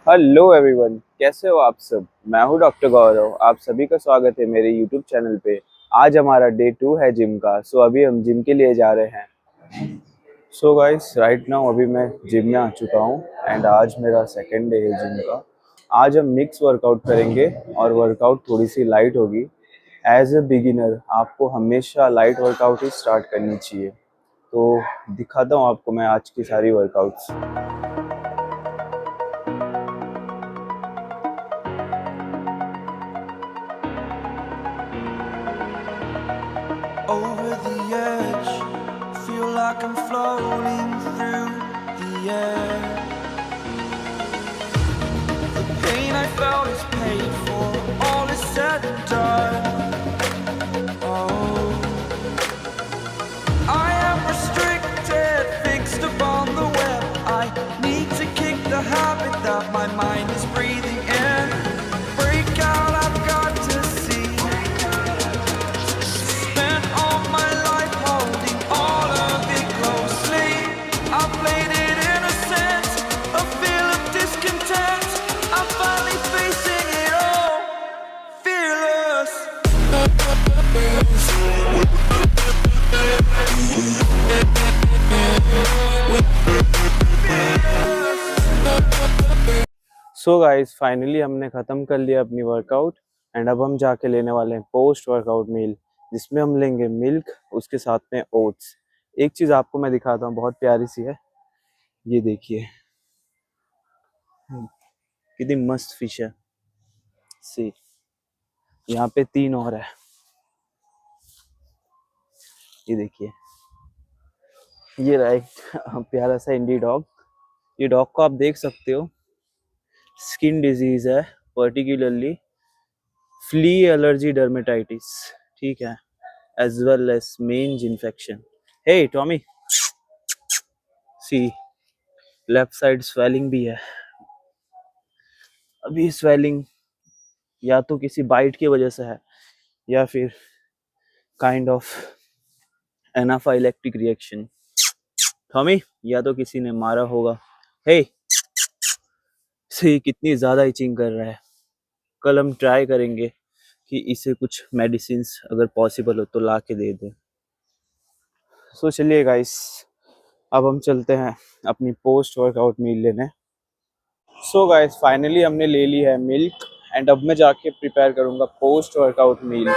Hello everyone, कैसे हो आप सब। मैं हूं डॉक्टर गौरव। आप सभी का स्वागत है मेरे यूट्यूब चैनल पे। आज हमारा डे 2 है जिम का। सो अभी हम जिम के लिए जा रहे हैं। सो गाइस, राइट नाउ अभी मैं जिम में आ चुका हूं एंड आज मेरा सेकंड डे है जिम का। आज हम मिक्स वर्कआउट करेंगे और वर्कआउट थोड़ी सी लाइट होगी। एज अ बिगिनर आपको हमेशा लाइट वर्कआउट ही स्टार्ट करनी चाहिए। तो दिखाता हूँ आपको मैं आज की सारी workouts. Over the edge, feel like I'm floating through the air. The pain I felt is paid for, all is said and done. Oh, I am restricted, fixed upon the web. I need to kick the habit that my mind is breathing in. Break out, I've got to see. Spent all my life holding all of it closely. I played it innocent, a feel of discontent. I'm finally facing it all, fearless. So guys, finally हमने ख़त्म कर लिया अपनी workout and अब हम जाके लेने वाले हैं पोस्ट वर्कआउट मील, जिसमें हम लेंगे मिल्क, उसके साथ में ओट्स। एक चीज़ आपको मैं दिखाता हूँ, बहुत प्यारी सी है। ये देखिए कितनी मस्त फिश है। सी, यहाँ पे 3 और है। ये देखिए, ये रहा एक प्यारा सा इंडी डॉग। ये डॉग को आप देख सकते हो, स्किन डिजीज है, पर्टिकुलरली फ्ली एलर्जी डर्मेटाइटिस, ठीक है, एज वेल एज मेंज इन्फेक्शन। हे टॉमी, सी लेफ्ट साइड स्वेलिंग भी है। अभी स्वेलिंग या तो किसी बाइट की वजह से है या फिर kind of anaphylactic reaction. Tommy, या तो किसी ने मारा होगा। हे सी, कितनी ज़्यादा इचिंग कर रहा है। कल हम ट्राई करेंगे कि इसे कुछ मेडिसिन अगर पॉसिबल हो तो ला के दे दें। सो चलिए गाइस, अब हम चलते हैं अपनी पोस्ट वर्कआउट मील लेने। सो गाइस, फाइनली हमने ले ली है मिल्क एंड अब मैं जाके प्रिपेयर करूंगा पोस्ट वर्कआउट मील,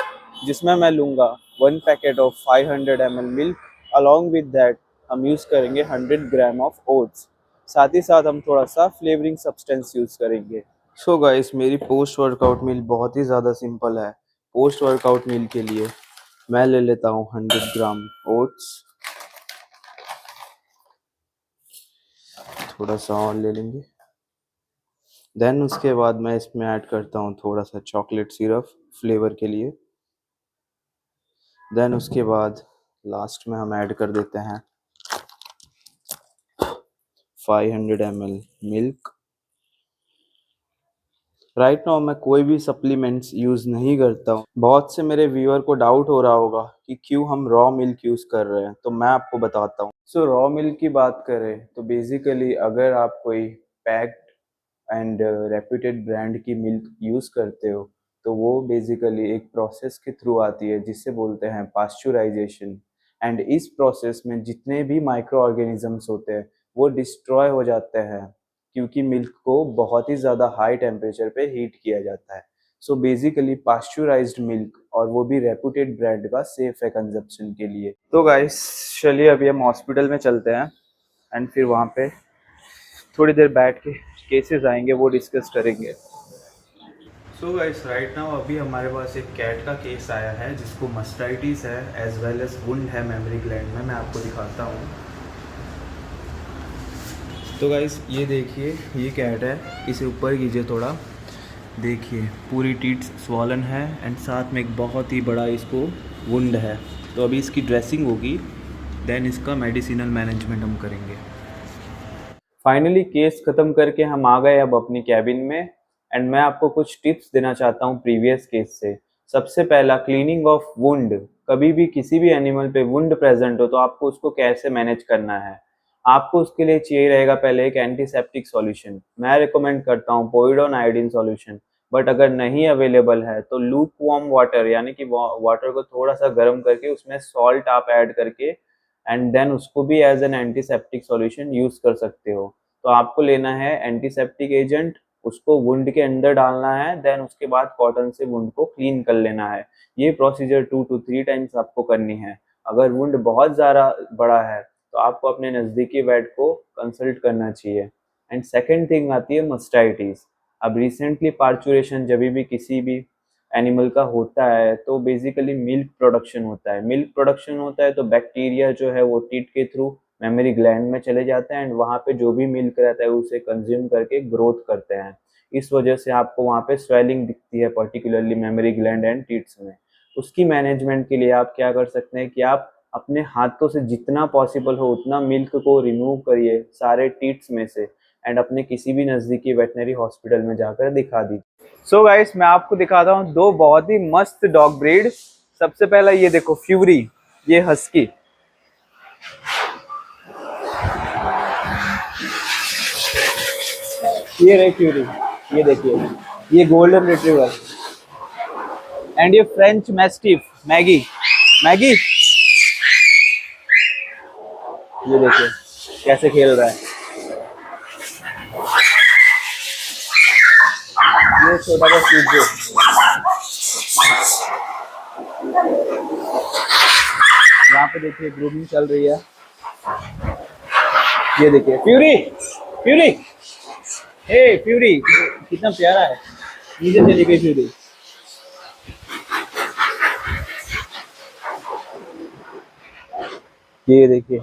जिसमें मैं लूँगा 1 packet of 500 ml milk. Along with that हम यूज़ करेंगे 100 ग्राम ऑफ ओट्स। साथ ही साथ हम थोड़ा सा फ्लेवरिंग सब्सटेंस यूज़ करेंगे। सो गाइस, मेरी पोस्ट वर्कआउट मील बहुत ही ज़्यादा सिंपल है। पोस्ट वर्कआउट मील के लिए मैं ले लेता हूँ 100 ग्राम ओट्स, थोड़ा सा और ले लेंगे। देन उसके बाद मैं इसमें ऐड करता हूँ थोड़ा सा चॉकलेट सिरप फ्लेवर के लिए। देन उसके बाद लास्ट में हम ऐड कर देते हैं 500 ml मिल्क। राइट नाउ मैं कोई भी सप्लीमेंट्स यूज़ नहीं करता हूँ। बहुत से मेरे व्यूअर को डाउट हो रहा होगा कि क्यों हम रॉ मिल्क यूज़ कर रहे हैं, तो मैं आपको बताता हूँ। सो रॉ मिल्क की बात करें तो बेसिकली अगर आप कोई पैक्ड एंड रेप्यूटेड ब्रांड की मिल्क यूज़ करते हो तो वो बेसिकली एक प्रोसेस के थ्रू आती है जिसे बोलते हैं पास्चुराइजेशन। एंड इस प्रोसेस में जितने भी माइक्रो ऑर्गेनिजम्स होते हैं वो डिस्ट्रॉय हो जाते हैं, क्योंकि मिल्क को बहुत ही ज़्यादा हाई टेम्परेचर पे हीट किया जाता है। सो बेसिकली पास्चुराइज्ड मिल्क, और वो भी रेप्यूटेड ब्रांड का, सेफ है कंजप्शन के लिए। तो गाइस चलिए अभी हम हॉस्पिटल में चलते हैं एंड फिर वहाँ पे थोड़ी देर बैठ के केसेस आएंगे वो डिस्कस करेंगे। सो गाइस, राइट नाउ अभी हमारे पास एक कैट का केस आया है जिसको मस्टाइटिस है एज वेल एज वुंड है मेमोरी ग्लैंड में। मैं आपको दिखाता हूँ। तो गाइस ये देखिए, ये कैट है, इसे ऊपर कीजिए थोड़ा, देखिए पूरी टीथ स्वॉलन है एंड साथ में एक बहुत ही बड़ा इसको वुंड है। तो अभी इसकी ड्रेसिंग होगी, देन इसका मेडिसिनल मैनेजमेंट हम करेंगे। फाइनली केस ख़त्म करके हम आ गए अब अपनी कैबिन में एंड मैं आपको कुछ टिप्स देना चाहता हूँ प्रीवियस केस से। सबसे पहला, क्लीनिंग ऑफ वुंड। कभी भी किसी भी एनिमल पे वुंड प्रेजेंट हो तो आपको उसको कैसे मैनेज करना है। आपको उसके लिए चाहिए रहेगा पहले एक एंटीसेप्टिक सॉल्यूशन। मैं रिकमेंड करता हूँ पोविडोन आयोडीन सॉल्यूशन। बट अगर नहीं अवेलेबल है तो लूक वार्म वाटर, यानी कि वाटर को थोड़ा सा गर्म करके उसमें सॉल्ट आप ऐड करके एंड देन उसको भी as an antiseptic solution use कर सकते हो। तो आपको लेना है एंटीसेप्टिक एजेंट, उसको वुंड के अंदर डालना है, देन उसके बाद कॉटन से वुंड को क्लीन कर लेना है। ये प्रोसीजर 2 to 3 टाइम्स आपको करनी है। अगर वुंड बहुत ज़्यादा बड़ा है तो आपको अपने नज़दीकी वेट को कंसल्ट करना चाहिए। एंड सेकेंड थिंग आती है मस्टाइटिस। अब रिसेंटली पार्चुरेशन जब भी किसी भी एनिमल का होता है तो बेसिकली मिल्क प्रोडक्शन होता है। मिल्क प्रोडक्शन होता है तो बैक्टीरिया जो है वो टीथ के थ्रू मेमोरी ग्लैंड में चले जाते हैं एंड वहाँ पे जो भी मिल्क रहता है उसे कंज्यूम करके ग्रोथ करते हैं। इस वजह से आपको वहाँ पे स्वेलिंग दिखती है, particularly memory gland and teeths में। उसकी मैनेजमेंट के लिए आप क्या कर सकते हैं कि आप अपने हाथों से जितना पॉसिबल हो उतना मिल्क को रिमूव करिए सारे टीथ्स में से एंड अपने किसी भी नज़दीकी वेटनरी हॉस्पिटल में जाकर दिखा दीजिए। सो गाइस, मैं आपको दिखाता हूँ दो बहुत ही मस्त डॉग ब्रीड। सबसे पहला ये देखो फ्यूरी, ये हस्की। ये रही फ्यूरी, ये देखिए, ये गोल्डन रिट्रीवर एंड ये फ्रेंच मैस्टिफ मैगी। मैगी, ये देखिए कैसे खेल रहा है। ये छोटा सा सीजो, यहाँ पे देखिए ग्रूमिंग चल रही है। ये देखिए फ्यूरी, फ्यूरी, हे फ्यूरी, कितना प्यारा है। नीचे चली गई फ्यूरी। ये देखिए,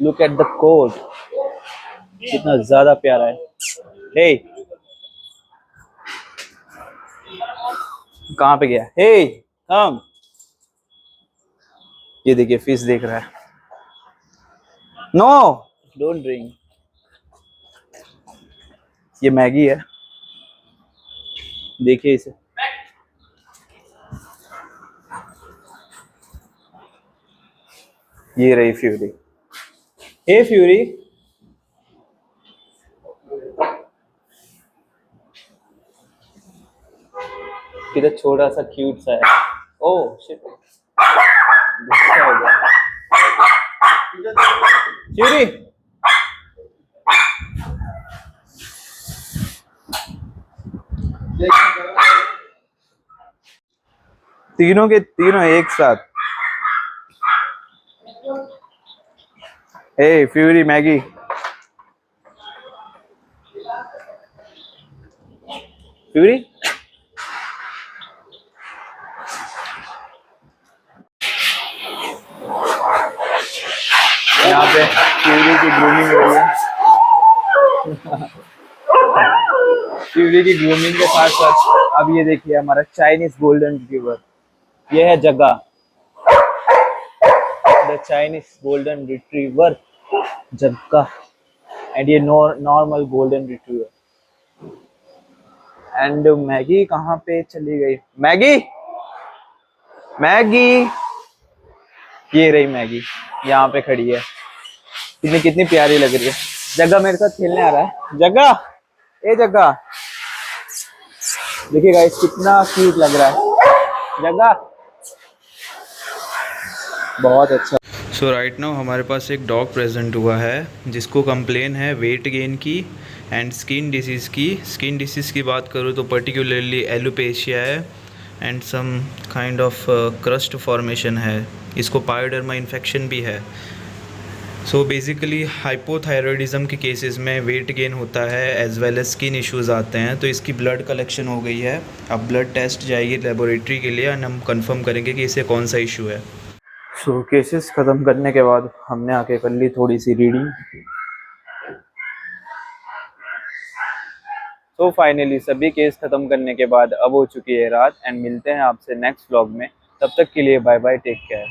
लुक एट द कोट, कितना ज्यादा प्यारा है। हे, कहाँ पे गया? हे कम। ये देखिए फिश देख रहा है। No, don't drink. ये मैगी है, देखिए इसे। ये रही फ्यूरी। हे फ्यूरी, कितना छोटा सा क्यूट सा है। ओह शिट, गुस्सा हो गया। फ्यूरी, तीनों के तीनों एक साथ। हे फ्यूरी, मैगी। फ्यूरी, यहाँ पे फ्यूरी की ग्रूमिंग हो रही है। फ्यूरी की ग्रूमिंग के साथ साथ अब ये देखिए हमारा चाइनीज गोल्डन रिट्रीवर, ये है Jagga, the Chinese golden retriever Jagga. And ये normal golden retriever. And Maggie कहाँ पे चली गई? मैगी, मैगी, ये रही मैगी, यहाँ पे खड़ी है। कितनी प्यारी लग रही है। जग्गा मेरे साथ खेलने आ रहा है। जग्गा, ए जग्गा, देखिए गाइस कितना क्यूट लग रहा है जग्गा, बहुत अच्छा। सो राइट नाउ हमारे पास एक डॉग प्रेजेंट हुआ है जिसको कंप्लेन है वेट गेन की एंड स्किन डिसीज़ की। स्किन डिसीज़ की बात करूँ तो पर्टिकुलरली एलोपेशिया है and some kind of crust formation है। इसको पायोडर्मा इन्फेक्शन भी है। सो बेसिकली हाइपोथायरॉयडिज्म के केसेस में वेट गेन होता है as well as skin issues आते हैं। तो इसकी ब्लड कलेक्शन हो गई है, अब ब्लड टेस्ट जाएगी लेबोरेटरी के लिए एंड हम कंफर्म करेंगे कि इसे कौन सा इशू है। सो केसेस ख़त्म करने के बाद हमने आके कर ली थोड़ी सी रीडिंग। तो फाइनली सभी केस ख़त्म करने के बाद अब हो चुकी है रात एंड मिलते हैं आपसे नेक्स्ट व्लॉग में। तब तक के लिए बाय बाय, टेक केयर।